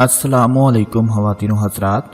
अस्सलामु अलैकुम ख़वातीन व हज़रात।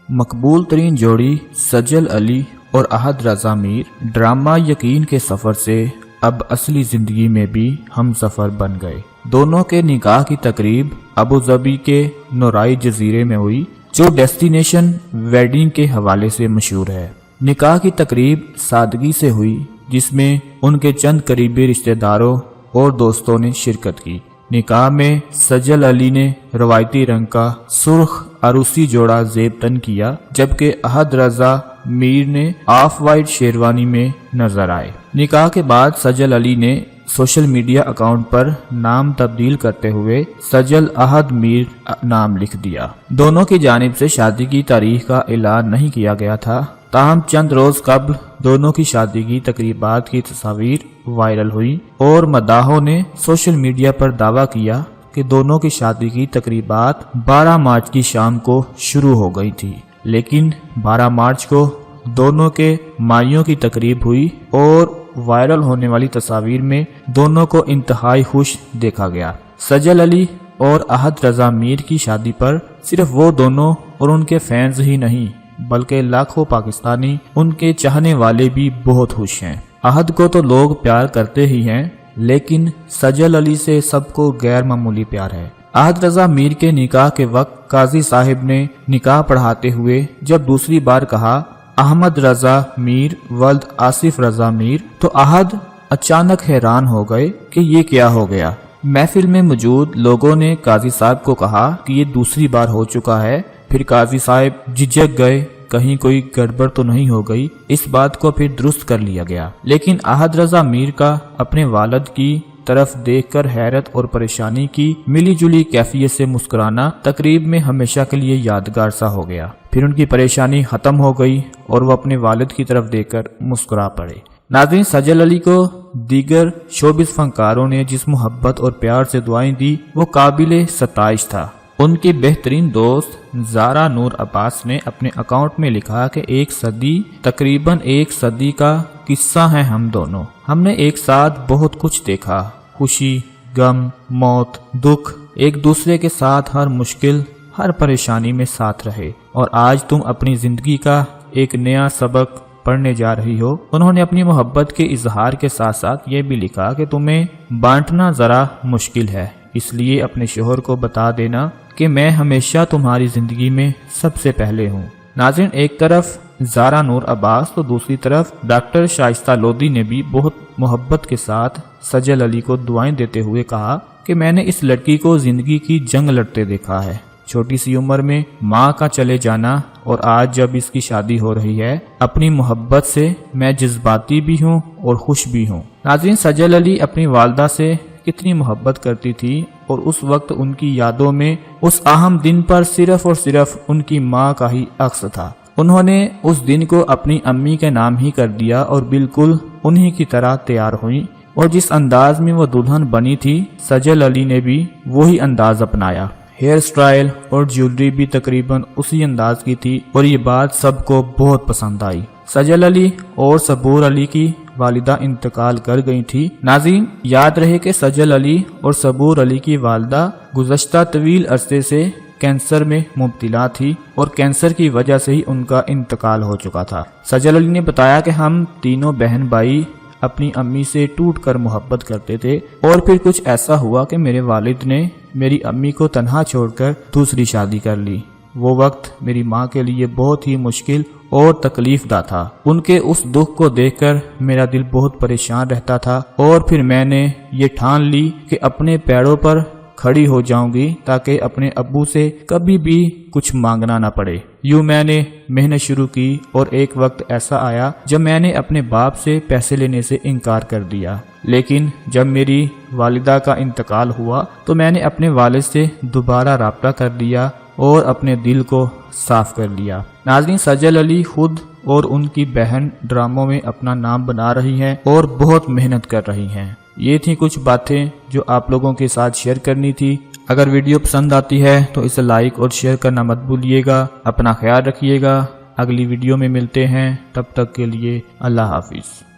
मकबूल तरीन जोड़ी सजल अली और अहद रज़ा मीर ड्रामा यकीन के सफ़र से अब असली ज़िंदगी में भी हम सफ़र बन गए। दोनों के निकाह की तकरीब अबू ज़बी के नोराई जजीरे में हुई, जो डेस्टिनेशन वेडिंग के हवाले से मशहूर है। निकाह की तकरीब सादगी से हुई, जिसमें उनके चंद करीबी रिश्तेदारों और दोस्तों ने शिरकत की। निकाह में सजल अली ने रवायती रंग का सुर्ख अरूसी जोड़ा जेब तन किया, जबकि अहद रज़ा मीर ने ऑफ वाइट शेरवानी में नजर आए। निकाह के बाद सजल अली ने सोशल मीडिया अकाउंट पर नाम तब्दील करते हुए सजल अहद मीर नाम लिख दिया। दोनों की जानिब से शादी की तारीख का ऐलान नहीं किया गया था, ताहम चंद रोज कबल दोनों की शादी की तकरीबात की तस्वीर वायरल हुई और मदाहों ने सोशल मीडिया पर दावा किया कि दोनों की शादी की तकरीबात 12 मार्च की शाम को शुरू हो गई थी। लेकिन 12 मार्च को दोनों के माइयों की तकरीब हुई और वायरल होने वाली तस्वीर में दोनों को इंतहाई खुश देखा गया। सजल अली और अहद रज़ा मीर की शादी पर सिर्फ वो दोनों और उनके फैंस ही नहीं, बल्कि लाखों पाकिस्तानी उनके चाहने वाले भी बहुत खुश हैं। अहद को तो लोग प्यार करते ही हैं, लेकिन सजल अली से सबको गैर मामूली प्यार है। अहद रज़ा मीर के निकाह के वक्त काजी साहिब ने निकाह पढ़ाते हुए जब दूसरी बार कहा अहमद रज़ा मीर वल्द आसिफ रज़ा मीर, तो अहद अचानक हैरान हो गए कि ये क्या हो गया। महफिल में मौजूद लोगों ने काजी साहब को कहा कि ये दूसरी बार हो चुका है। फिर काजी साहब झिझक गए, कहीं कोई गड़बड़ तो नहीं हो गई। इस बात को फिर दुरुस्त कर लिया गया, लेकिन अहद रज़ा मीर का अपने वालिद की तरफ देखकर हैरत और परेशानी की मिली जुली कैफियत से मुस्कुराना तकरीब में हमेशा के लिए यादगार सा हो गया। फिर उनकी परेशानी खत्म हो गई और वो अपने वालिद की तरफ देखकर मुस्कुरा पड़े। नाज़रीन, सजल अली को दीगर शोबिस फनकारों ने जिस मोहब्बत और प्यार से दुआएं दी, वो काबिले सताइश था। उनकी बेहतरीन दोस्त ज़ारा नूर अब्बास ने अपने अकाउंट में लिखा कि तकरीबन एक सदी का किस्सा है हम दोनों। हमने एक साथ बहुत कुछ देखा, खुशी, गम, मौत, दुख, एक दूसरे के साथ हर मुश्किल, हर परेशानी में साथ रहे, और आज तुम अपनी जिंदगी का एक नया सबक पढ़ने जा रही हो। उन्होंने अपनी मोहब्बत के इजहार के साथ साथ ये भी लिखा कि तुम्हें बांटना जरा मुश्किल है, इसलिए अपने शोहर को बता देना कि मैं हमेशा तुम्हारी जिंदगी में सबसे पहले हूँ। नाज़रीन, एक तरफ ज़ारा नूर अब्बास तो दूसरी तरफ डॉक्टर शाइस्ता लोधी ने भी बहुत मोहब्बत के साथ सजल अली को दुआएं देते हुए कहा कि मैंने इस लड़की को जिंदगी की जंग लड़ते देखा है। छोटी सी उम्र में माँ का चले जाना, और आज जब इसकी शादी हो रही है, अपनी मोहब्बत से मैं जज्बाती भी हूँ और खुश भी हूँ। नाज़रीन, सजल अली अपनी वालदा से कितनी मोहब्बत करती थी, और उस वक्त उनकी यादों में उस अहम दिन पर सिर्फ और सिर्फ उनकी माँ का ही अक्स था। उन्होंने उस दिन को अपनी अम्मी के नाम ही कर दिया और बिल्कुल उन्हीं की तरह तैयार हुई, और जिस अंदाज में वो दुल्हन बनी थी, सजल अली ने भी वही अंदाज अपनाया। हेयर स्टाइल और ज्वेलरी भी तकरीबन उसी अंदाज की थी, और ये बात सबको बहुत पसंद आई। सजल अली और सबूर अली की वालिदा इंतकाल कर गई थी। नाज़रीन, याद रहे कि सजल अली और सबूर अली की वालिदा गुज़श्ता तवील अरसे से कैंसर में मुब्तला थी, और कैंसर की वजह से ही उनका इंतकाल हो चुका था। सजल अली ने बताया कि हम तीनों बहन भाई अपनी अम्मी से टूट कर मोहब्बत करते थे, और फिर कुछ ऐसा हुआ कि मेरे वालिद ने मेरी अम्मी को तन्हा छोड़कर दूसरी शादी कर ली। वो वक्त मेरी माँ के लिए बहुत ही मुश्किल और तकलीफदा था। उनके उस दुख को देखकर मेरा दिल बहुत परेशान रहता था, और फिर मैंने ये ठान ली कि अपने पैरों पर खड़ी हो जाऊंगी, ताकि अपने अब्बू से कभी भी कुछ मांगना ना पड़े। यूं मैंने मेहनत शुरू की, और एक वक्त ऐसा आया जब मैंने अपने बाप से पैसे लेने से इनकार कर दिया। लेकिन जब मेरी वालिदा का इंतकाल हुआ, तो मैंने अपने वालिद से दोबारा राब्ता कर लिया और अपने दिल को साफ कर लिया। नाज़रीन, सजल अली खुद और उनकी बहन ड्रामों में अपना नाम बना रही हैं और बहुत मेहनत कर रही हैं। ये थी कुछ बातें जो आप लोगों के साथ शेयर करनी थी। अगर वीडियो पसंद आती है तो इसे लाइक और शेयर करना मत भूलिएगा। अपना ख्याल रखिएगा। अगली वीडियो में मिलते हैं, तब तक के लिए अल्लाह हाफिज़।